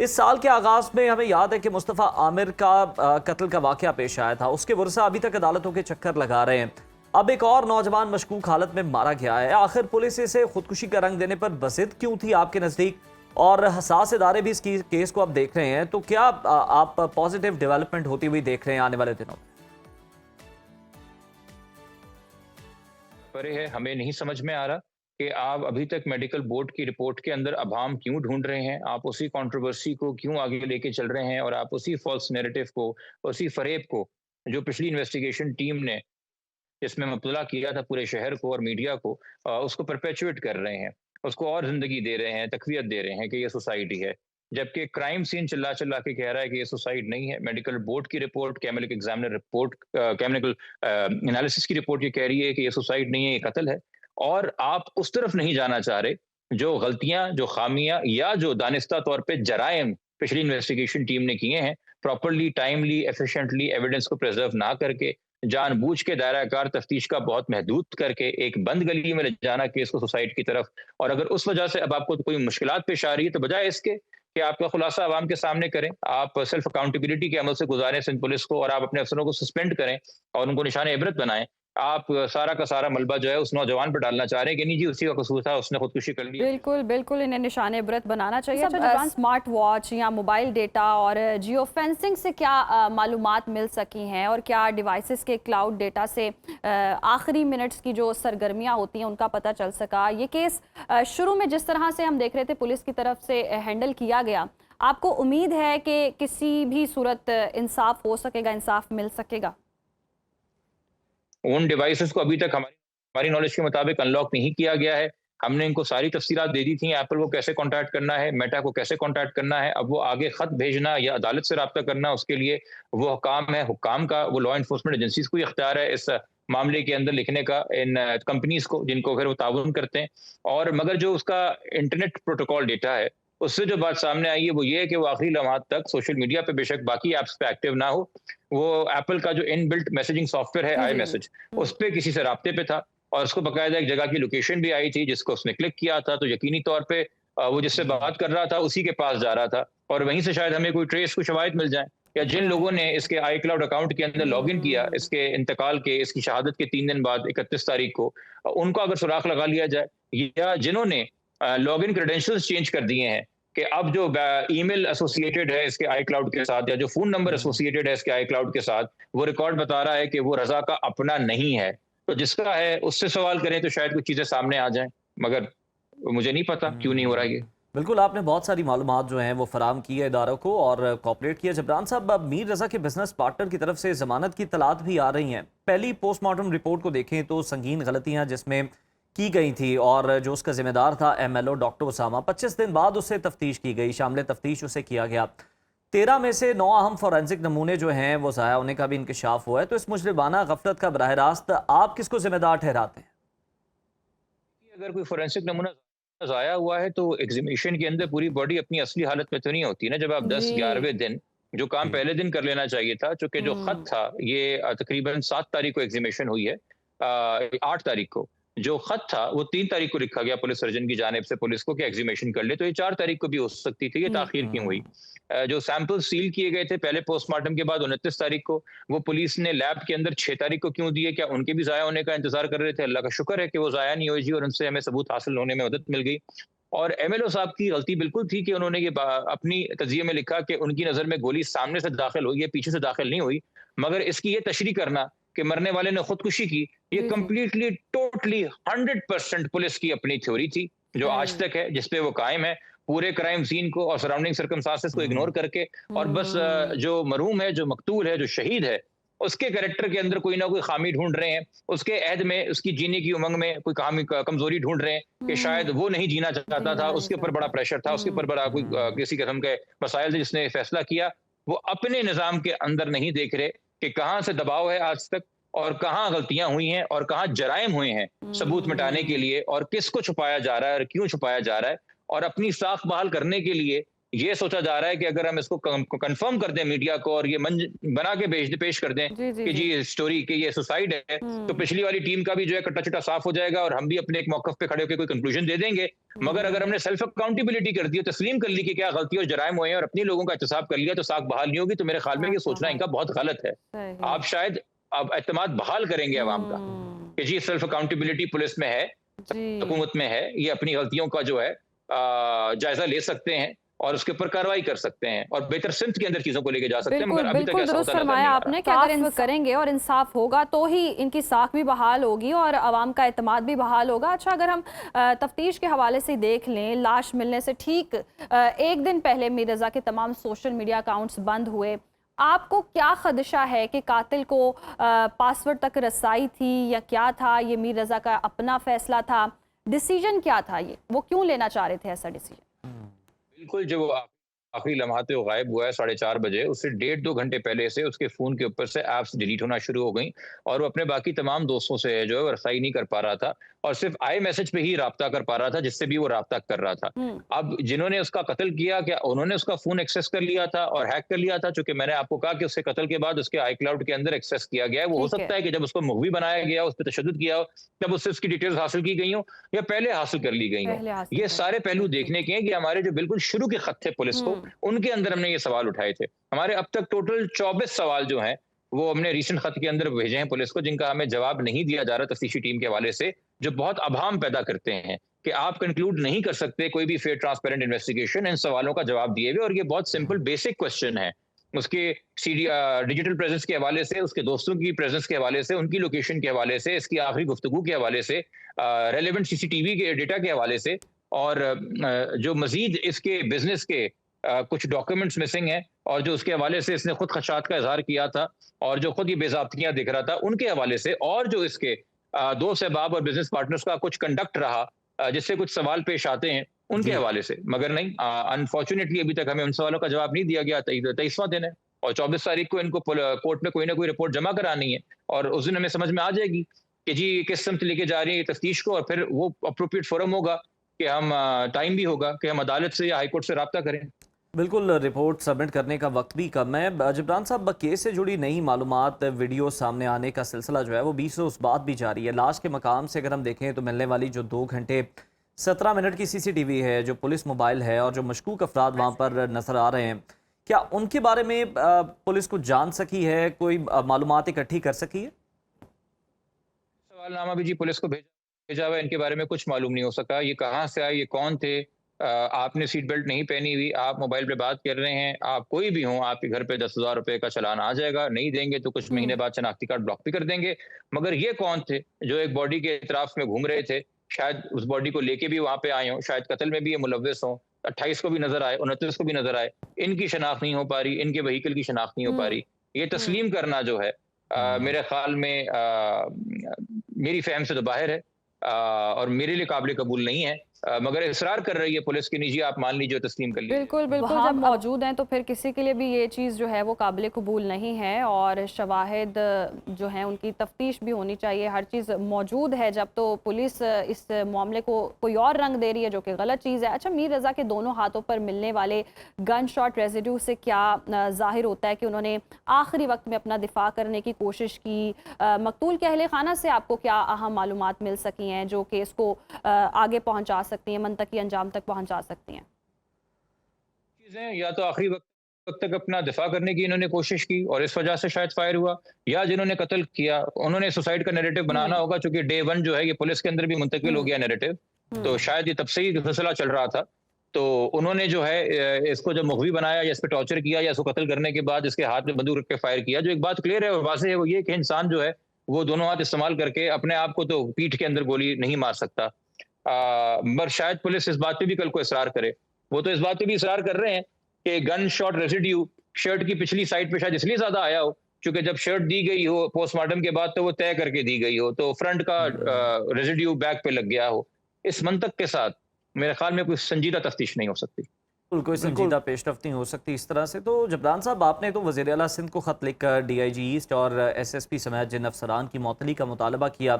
इस साल के आगाज में हमें याद है कि मुस्तफ़ा आमिर का कत्ल का वाकया पेश आया था। उसके वर्सा अभी तक अदालतों के चक्कर लगा रहे हैं। अब एक और नौजवान मशकूक हालत में मारा गया है। आखिर पुलिस इसे खुदकुशी का रंग देने पर बसित क्यों थी आपके नजदीक? और हसास इदारे भी इस केस को अब देख रहे हैं, तो क्या आप पॉजिटिव डेवलपमेंट होती हुई देख रहे हैं आने वाले दिनों में? परे है, हमें नहीं समझ में आ रहा कि आप अभी तक मेडिकल बोर्ड की रिपोर्ट के अंदर अभाम क्यों ढूंढ रहे हैं, आप उसी कंट्रोवर्सी को क्यों आगे लेके चल रहे हैं और आप उसी फॉल्स नैरेटिव को, उसी फरेब को जो पिछली इन्वेस्टिगेशन टीम ने जिसमें मुब्तला किया था पूरे शहर को और मीडिया को, उसको परपेचुएट कर रहे हैं, उसको और जिंदगी दे रहे हैं, तकवीत दे रहे हैं कि ये सोसाइटी है। जबकि क्राइम सीन चिल्ला चिल्ला के कह रहा है कि ये सुसाइड नहीं है। मेडिकल बोर्ड की report, chemical examiner report, chemical analysis की रिपोर्ट ये कह रही है कि ये सुसाइड नहीं है, ये कत्ल है। और आप उस तरफ नहीं जाना चाह रहे जो गलतियां, जो खामियां या जो दानिस्ता तौर पे जराइम पिछली इन्वेस्टिगेशन टीम ने किए हैं, प्रॉपरली, टाइमली, एफिशिएंटली एविडेंस को प्रिजर्व ना करके, जानबूझ के दायरा कार तफ्तीश का बहुत महदूद करके एक बंद गली में ले जाना केस को सुसाइड की तरफ। और अगर उस वजह से अब आपको कोई मुश्किलात पेश आ रही है, तो बजाय इसके कि आपका खुलासा आवाम के सामने करें, आप सेल्फ अकाउंटेबिलिटी के अमल से गुजारें सिंध पुलिस को, और आप अपने अफसरों को सस्पेंड करें और उनको निशान इबरत बनाएं। आप सारा का सारा मलबा जो है उस नौजवान पर डालना चाह रहे हैं कि नहीं जी उसी का कसूर था, उसने खुदकुशी कर ली। बिल्कुल बिल्कुल, इन्हें निशाने इबरत बनाना चाहिए। अच्छा, स्मार्ट वॉच या मोबाइल डेटा और जियो फेंसिंग से क्या मालूमात मिल सकी हैं, और क्या डिवाइसेस के क्लाउड डेटा से आखिरी मिनट्स की जो सरगर्मियां होती हैं उनका पता चल सका? ये केस शुरू में जिस तरह से हम देख रहे थे पुलिस की तरफ से हैंडल किया गया, आपको उम्मीद है कि किसी भी सूरत इंसाफ हो सकेगा, इंसाफ मिल सकेगा? उन डिवाइसेस को अभी तक हमारी नॉलेज के मुताबिक अनलॉक नहीं किया गया है। हमने इनको सारी तफसीलात दे दी थी, एप्पल को कैसे कॉन्टैक्ट करना है, मेटा को कैसे कॉन्टैक्ट करना है। अब वो आगे खत भेजना या अदालत से रब्ता करना, उसके लिए वो काम है हुक्काम का, वो लॉ इन्फोर्समेंट एजेंसीज को इख्तियार है इस मामले के अंदर लिखने का इन कंपनीज को, जिनको फिर वो ताउन करते हैं। और मगर जो उसका इंटरनेट प्रोटोकॉल डेटा है, उससे जो बात सामने आई है वो ये है कि वो आखिरी लम्हात तक सोशल मीडिया पे बेशक बाकी ऐप्स पे एक्टिव ना हो, वो एप्पल का जो इनबिल्ट मैसेजिंग सॉफ्टवेयर है आई मैसेज, उस पर किसी से राब्ते पे था, और उसको बाकायदा एक जगह की लोकेशन भी आई थी जिसको उसने क्लिक किया था, तो यकीनी तौर पे वो जिससे बात कर रहा था उसी के पास जा रहा था, और वहीं से शायद हमें कोई ट्रेस, कुछ शवाहिद मिल जाए। या जिन लोगों ने इसके आई क्लाउड अकाउंट के अंदर लॉग इन किया इसके इंतकाल के, इसकी शहादत के 3 दिन बाद 31 तारीख को, उनको अगर सुराख लगा लिया जाए, या जिन्होंने लॉग इन क्रेडेंशियल्स चेंज कर दिए हैं कि अब जो ईमेल एसोसिएटेड है इसके आई क्लाउड के साथ, या जो फोन नंबर एसोसिएटेड है इसके आई क्लाउड के साथ, वो रिकॉर्ड बता रहा है कि वो रजा का अपना नहीं है, तो जिसका है उससे सवाल करें तो शायद कुछ चीजें सामने आ जाएं। मगर मुझे नहीं पता क्यों नहीं हो रहा ये। बिल्कुल, आपने बहुत सारी मालूमात जो हैं वो फराम की है इदारों को और कॉपरेट किया। जबरान साहब, अब मीर रजा के बिजनेस पार्टनर की तरफ से जमानत की तलात भी आ रही हैं। पहली पोस्टमार्टम रिपोर्ट को देखें तो संगीन गलतियां जिसमें की गई थी, और जो उसका जिम्मेदार था एमएलओ डॉक्टर उसामा, 25 दिन बाद उससे तफ्तीश की गई, शामिल तफ्तीश उसे किया गया। 13 में से 9 अहम फॉरेंसिक नमूने जो हैं वो ज़ाया होने का भी इंकशाफ हुआ है। तो इस मुजरिमाना गफलत का बराह रास्त आप किसको जिम्मेदार ठहराते हैं? अगर कोई फोरेंसिक नमूना ज़ाया हुआ है तो एग्जीबिशन के अंदर पूरी बॉडी अपनी असली हालत में तो नहीं होती ना। जब आप 10-11वें दिन जो काम पहले दिन कर लेना चाहिए था, चूंकि जो खत था ये तकरीबन 7 तारीख को एग्जीबिशन हुई है, 8 तारीख को जो खत था वो 3 तारीख को लिखा गया पुलिस सर्जन की जानिब से पुलिस को कि एग्जीबिशन कर ले, तो ये 4 तारीख को भी हो सकती थी, ये ताखीर क्यों हुई? जो सैंपल सील किए गए थे पहले पोस्टमार्टम के बाद 29 तारीख को, वो पुलिस ने लैब के अंदर 6 तारीख को क्यों दिए? क्या उनके भी ज़ाया होने का इंतजार कर रहे थे? अल्लाह का शुक्र है कि वो ज़ाया नहीं हुई जी, और उनसे हमें सबूत हासिल होने में मदद मिल गई। और एमएलओ साहब की गलती बिल्कुल थी कि उन्होंने ये अपनी तजिये में लिखा कि उनकी नज़र में गोली सामने से दाखिल हुई है, पीछे से दाखिल नहीं हुई। मगर इसकी ये तशरीह करना कि मरने वाले ने खुदकुशी की, ये कंप्लीटली टोटली 100% पुलिस की अपनी थ्योरी थी, जो आज तक है, जिसपे वो कायम है, पूरे क्राइम सीन को और सराउंडिंग सर्कमस्टांसेस को इग्नोर करके। और बस जो मरूम है, जो मकतूल है, जो शहीद है, उसके कैरेक्टर के अंदर कोई ना कोई खामी ढूंढ रहे हैं, उसके अहद में, उसकी जीने की उमंग में कोई खामी, कमजोरी ढूंढ रहे हैं कि शायद वो नहीं जीना चाहता था, उसके ऊपर बड़ा प्रेशर था, उसके ऊपर बड़ा कोई किसी किस्म के मसाइल थे जिसने फैसला किया। वो अपने निज़ाम के अंदर नहीं देख रहे कि कहाँ से दबाव है आज तक, और कहाँ गलतियां हुई हैं, और कहाँ जराइम हुए हैं सबूत मिटाने के लिए, और किसको छुपाया जा रहा है और क्यों छुपाया जा रहा है। और अपनी साख बहाल करने के लिए ये सोचा जा रहा है कि अगर हम इसको कंफर्म कर दें मीडिया को और ये बना के पेश कर दें कि जी स्टोरी कि ये सुसाइड है, तो पिछली वाली टीम का भी जो है कट्टा चिट्टा साफ हो जाएगा और हम भी अपने एक मौकफ पे खड़े होकर कोई कंक्लूजन दे देंगे। मगर अगर हमने सेल्फ अकाउंटेबिलिटी कर दी, तस्लीम कर ली कि क्या गलती और जराइम हुए हैं और अपने लोगों का एहतसाब कर लिया, तो साख बहाल नहीं होगी। तो मेरे ख्याल में ये सोचना इनका बहुत गलत है। आप शायद अब एतमाद बहाल करेंगे अवाम का कि जी सेल्फ अकाउंटेबिलिटी पुलिस में है, हुकूमत में है, ये अपनी गलतियों का जो है जायजा ले सकते हैं और उसके ऊपर कार्रवाई कर सकते हैं और बेहतर सिमत के अंदर चीजों को लेके जा सकते हैं। मगर अभी तक ऐसा दुरुस्त होता नजर फरमाया नहीं आ आपने कि अगर इंसाफ करेंगे और इंसाफ होगा तो ही इनकी साख भी बहाल होगी और आवाम का एतमाद भी बहाल होगा। अच्छा, अगर हम तफ्तीश के हवाले से देख लें, लाश मिलने से ठीक एक दिन पहले मीर रज़ा के तमाम सोशल मीडिया अकाउंट्स बंद हुए। आपको क्या खदशा है कि कातिल को पासवर्ड तक रसाई थी या क्या था? ये मीर रज़ा का अपना फैसला था, डिसीजन क्या था? ये वो क्यों लेना चाह रहे थे ऐसा डिसीजन? बिल्कुल, जो आखिरी लम्हात पे वो गायब हुआ है 4:30 बजे, उससे 1.5-2 घंटे पहले से उसके फ़ोन के ऊपर से ऐप्स डिलीट होना शुरू हो गई और वो अपने बाकी तमाम दोस्तों से जो है वो रसाई नहीं कर पा रहा था और सिर्फ आई मैसेज पे ही राब्ता कर पा रहा था, जिससे भी वो राब्ता कर रहा था। अब जिन्होंने उसका कत्ल किया, क्या उन्होंने उसका फ़ोन एक्सेस कर लिया था और हैक कर लिया था? चूँकि मैंने आपको कहा कि उसके कत्ल के बाद उसके iCloud के अंदर एक्सेस किया गया है। वो हो सकता है कि जब उसको मुग़वी बनाया गया, उस पे तशद्दुद किया हो, तब उससे उसकी डिटेल्स हासिल की गई हों या पहले हासिल कर ली गई हों। ये सारे पहलू देखने के हैं कि हमारे जो बिल्कुल शुरू के खत थे पुलिस को, उनके अंदर हमने ये सवाल उठाए थे। हमारे अब तक टोटल 24 सवाल जो हैं, वो हमने रीसेंट खत के अंदर भेजे हैं पुलिस को, जिनका हमें जवाब नहीं दिया जा रहा तफ्तीशी टीम के हवाले से, जो बहुत अभाम पैदा करते हैं कि आप कंक्लूड नहीं कर सकते कोई भी फेयर ट्रांसपेरेंट इन्वेस्टिगेशन इन सवालों का जवाब दिए हुए। और ये बहुत सिंपल बेसिक क्वेश्चन है उसके डिजिटल प्रेजेंस के हवाले से, उसके दोस्तों की प्रेजेंस के हवाले से, उनकी लोकेशन के हवाले से, इसकी आखिरी गुफ्तगू के हवाले से, रेलेवेंट सीसीटीवी के डेटा के हवाले से और जो मजीद इसके बिजनेस के कुछ डॉक्यूमेंट्स मिसिंग हैं और जो उसके हवाले से इसने खुद खदशात का इजहार किया था और जो खुद ये बेज़ाब्तियां दिख रहा था, उनके हवाले से, और जो इसके दोस्त अहबाब और बिजनेस पार्टनर्स का कुछ कंडक्ट रहा जिससे कुछ सवाल पेश आते हैं, उनके हवाले से। मगर नहीं, अनफॉर्चुनेटली अभी तक हमें उन सवालों का जवाब नहीं दिया गया। 23वां दिन है और 24 तारीख को इनको कोर्ट में कोई ना कोई रिपोर्ट जमा करानी है और उस दिन हमें समझ में आ जाएगी कि जी किस समत लेके जा रही है तफ्तीश को, और फिर वो अप्रोप्रिएट फोरम होगा कि हम टाइम भी होगा कि हम अदालत से या हाईकोर्ट से रब्ता करें। बिल्कुल, रिपोर्ट सबमिट करने का वक्त भी कम है। जबरान साहब, केस से जुड़ी नई मालूमात, वीडियो सामने आने का सिलसिला जो है वो 20 रोज़ बाद भी जारी है। लाश के मकाम से अगर हम देखें तो मिलने वाली जो 2 घंटे 17 मिनट की CCTV है, जो पुलिस मोबाइल है और जो मशकूक अफराद वहाँ पर नज़र आ रहे हैं, क्या उनके बारे में पुलिस को जान सकी है, कोई मालूमात इकट्ठी कर सकी है? सवालनामा भी जी पुलिस को भेजा हुआ है, इनके बारे में कुछ मालूम नहीं हो सका। ये कहाँ से आए, ये कौन थे? आपने सीट बेल्ट नहीं पहनी हुई, आप मोबाइल पे बात कर रहे हैं, आप कोई भी हों, आपके घर पे 10,000 रुपए का चालान आ जाएगा। नहीं देंगे तो कुछ महीने बाद शनाख्ती कार्ड ब्लॉक भी कर देंगे। मगर ये कौन थे जो एक बॉडी के इतराफ में घूम रहे थे? शायद उस बॉडी को लेके भी वहां पे आए हों, शायद कत्ल में भी ये मुलव्वस हों, 28 को भी नजर आए, 29 को भी नजर आए। इनकी शनाख्त नहीं हो पा रही, इनके व्हीकल की शनाख्त नहीं हो पा रही। ये तस्लीम करना जो है मेरे ख्याल में मेरी फहम से तो बाहर है और मेरे लिए काबिल कबूल नहीं है। मगर इसरार कर रही है पुलिस की, निजी आप मान लीजिए, तस्लीम कर लीजिए। बिल्कुल बिल्कुल, जब मौजूद हैं तो फिर किसी के लिए भी ये चीज़ जो है वो काबिल कबूल नहीं है और शवाहिद जो हैं उनकी तफ्तीश भी होनी चाहिए। हर चीज़ मौजूद है जब तो पुलिस इस मामले को कोई और रंग दे रही है, जो कि गलत चीज़ है। अच्छा, मीर रज़ा के दोनों हाथों पर मिलने वाले गन शॉट रेजिड्यू से क्या जाहिर होता है कि उन्होंने आखिरी वक्त में अपना दिफा करने की कोशिश की? मकतूल के अहले खाना से आपको क्या अहम मालूमात मिल सकी हैं जो केस को आगे पहुँचा सकती हैं, मंतकी अंजाम तक पहुंचा सकती हैं? चीजें या तो आखिरी वक्त तक अपना दिफा करने की इन्होंने कोशिश की और इस वजह से शायद फायर हुआ, या जिन्होंने कत्ल किया उन्होंने सुसाइड का नैरेटिव बनाना होगा, क्योंकि डे 1 जो है ये पुलिस के अंदर भी मुंतकिल हो गया नैरेटिव, तो शायद ये तब से ही सिलसिला चल रहा था। तो उन्होंने जो है इसको जब मुखवी बनाया या इस पर टॉर्चर किया या इसको कत्ल करने के बाद इसके हाथ में बंदूक रख के फायर किया। जो एक बात क्लियर है और वाज़ेह है वो ये कि इंसान जो है वो दोनों हाथ इस्तेमाल करके अपने आप को तो पीठ के अंदर गोली नहीं मार सकता। मगर शायद पुलिस इस बात पे भी कल को इसरार करे। वो तो इस बात पे भी इसरार कर रहे हैं कि गन शॉट रेसिड्यू शर्ट की पिछली साइड पे शायद इसलिए ज्यादा आया हो क्योंकि जब शर्ट दी गई हो पोस्टमार्टम के बाद तो वो तय करके दी गई हो, तो फ्रंट का रेसिड्यू बैक पे लग गया हो। इस मंतक के साथ मेरे ख्याल में कोई संजीदा तफ्तीश नहीं हो सकती। कोई संजीदा पेशरफ्त नहीं हो सकती इस तरह से। तो जबरान साहब, आपने तो वज़ीर आला सिंध को ख़त लिखकर DIG ईस्ट और SSP समेत जिन अफसरान की मअतली का मुतालबा किया,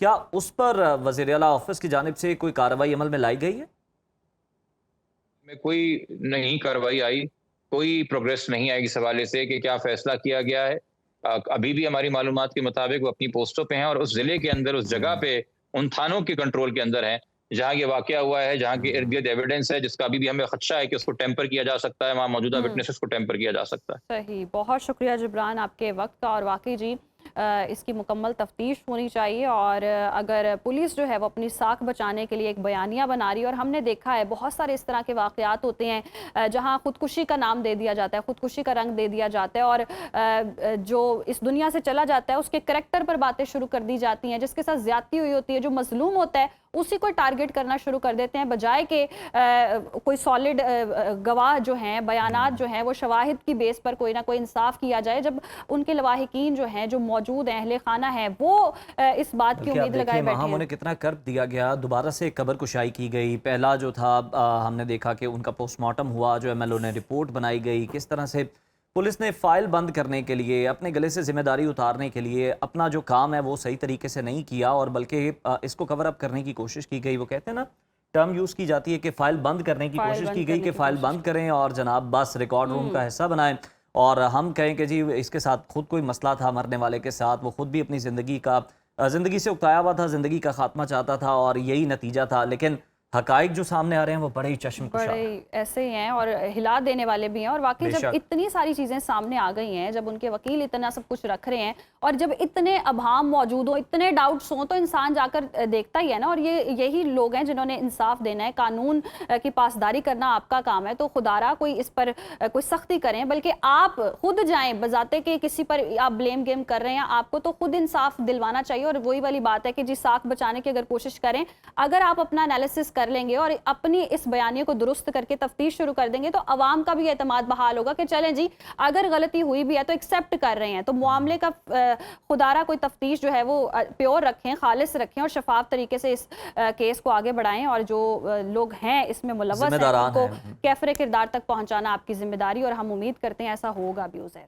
क्या उस पर वज़ीर आला ऑफिस की जानिब से कोई कार्रवाई अमल में लाई गई है? में कोई नहीं कार्रवाई आई, कोई प्रोग्रेस नहीं आई इस हवाले से कि क्या फैसला किया गया है। अभी भी हमारी मालूमात के मुताबिक वो अपनी पोस्टों पे हैं और उस जिले के अंदर, उस जगह पे, उन थानों के कंट्रोल के अंदर हैं जहाँ ये वाकया हुआ है, जहाँ के इर्द गिर्द एविडेंस है, जिसका अभी भी हमें खदशा है कि उसको टेम्पर किया जा सकता है, वहाँ मौजूदा विटनेसेस को टेम्पर किया जा सकता है। सही, बहुत शुक्रिया जिब्रान आपके वक्त का। और वाकई जी इसकी मुकम्मल तफ्तीश होनी चाहिए और अगर पुलिस जो है वो अपनी साख बचाने के लिए एक बयानिया बना रही है, और हमने देखा है बहुत सारे इस तरह के वाक़यात होते हैं जहां खुदकुशी का नाम दे दिया जाता है, खुदकुशी का रंग दे दिया जाता है और जो इस दुनिया से चला जाता है उसके करैक्टर पर बातें शुरू कर दी जाती हैं, जिसके साथ ज़्यादती हुई होती है, जो मजलूम होता है उसी को टारगेट करना शुरू कर देते हैं, बजाय कि कोई सॉलिड गवाह जो हैं, बयानात जो हैं, वो शवाहिद की बेस पर कोई ना कोई इंसाफ किया जाए। जब उनके लवाहिकीन जो हैं, जो मौजूद हैं, अहले खाना है, वो इस बात की उम्मीद लगाए बैठे हैं। उन्हें कितना कर दिया गया, दोबारा से कब्र कुशाई की गई। पहला जो था हमने देखा कि उनका पोस्टमार्टम हुआ, जो एमएलओ ने रिपोर्ट बनाई गई, किस तरह से पुलिस ने फाइल बंद करने के लिए, अपने गले से जिम्मेदारी उतारने के लिए अपना जो काम है वो सही तरीके से नहीं किया और बल्कि इसको कवर अप करने की कोशिश की गई। वो कहते हैं ना, टर्म यूज़ की जाती है कि फाइल बंद करने की कोशिश की गई कि फाइल बंद करें और जनाब बस रिकॉर्ड रूम का हिस्सा बनाएं और हम कहें कि जी इसके साथ खुद कोई मसला था मरने वाले के साथ, वो खुद भी अपनी ज़िंदगी से उकताया हुआ था, ज़िंदगी का खात्मा चाहता था और यही नतीजा था। लेकिन हकाइक जो सामने आ रहे हैं वो बड़े ही चश्मकुशा, बड़े ऐसे ही हैं और हिला देने वाले भी हैं। और वाकई जब इतनी सारी चीज़ें सामने आ गई हैं, जब उनके वकील इतना सब कुछ रख रहे हैं और जब इतने अभाम मौजूद हो, इतने डाउट्स हों, तो इंसान जाकर देखता ही है ना। और यही लोग हैं जिन्होंने इंसाफ देना है, कानून की पासदारी करना आपका काम है। तो खुदारा कोई इस पर कोई सख्ती करें, बल्कि आप खुद जाएं, बजाते कि किसी पर आप ब्लेम गेम कर रहे हैं, आपको तो खुद इंसाफ दिलवाना चाहिए। और वही वाली बात है कि जी साख बचाने की अगर कोशिश करें, अगर आप अपना एनालिसिस कर लेंगे और अपनी इस बयानिए को दुरुस्त करके तफ्तीश शुरू कर देंगे, तो अवाम का भी एतमाद बहाल होगा कि चलें जी अगर गलती हुई भी है तो एक्सेप्ट कर रहे हैं। तो मामले का खुदारा कोई तफ्तीश जो है वो प्योर रखें, खालिस रखें और शफाफ तरीके से इस केस को आगे बढ़ाएं और जो लोग हैं इसमें मुलव्वस हैं उनको कैफरे किरदार तक पहुंचाना आपकी जिम्मेदारी, और हम उम्मीद करते हैं ऐसा होगा भी। उज़ैर।